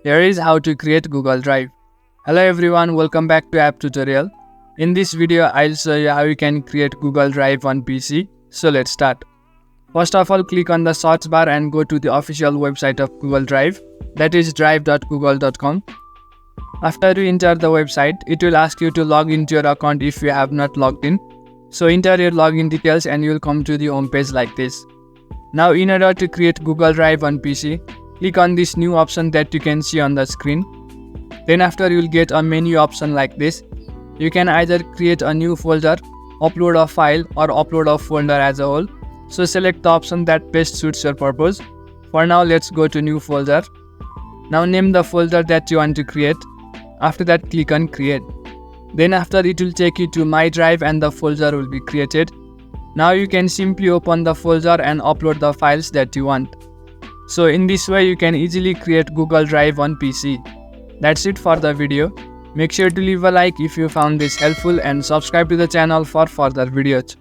Here is how to create Google Drive. Hello everyone, welcome back to app tutorial. In this video, I'll show you how you can create Google Drive on PC. So let's start. First of all, click on the search bar and go to the official website of Google Drive, that is drive.google.com. After you enter the website, it will ask you to log into your account if you have not logged in. So enter your login details and you will come to the home page like this. Now in order to create Google Drive on PC, click on this new option that you can see on the screen. Then after you will get a menu option like this. You can either create a new folder, upload a file or upload a folder as a whole. So select the option that best suits your purpose. For now, let's go to new folder. Now name the folder that you want to create. After that, click on create. Then after it will take you to my drive and the folder will be created. Now you can simply open the folder and upload the files that you want. So in this way you can easily create Google Drive on PC. That's it for the video. Make sure to leave a like if you found this helpful and subscribe to the channel for further videos.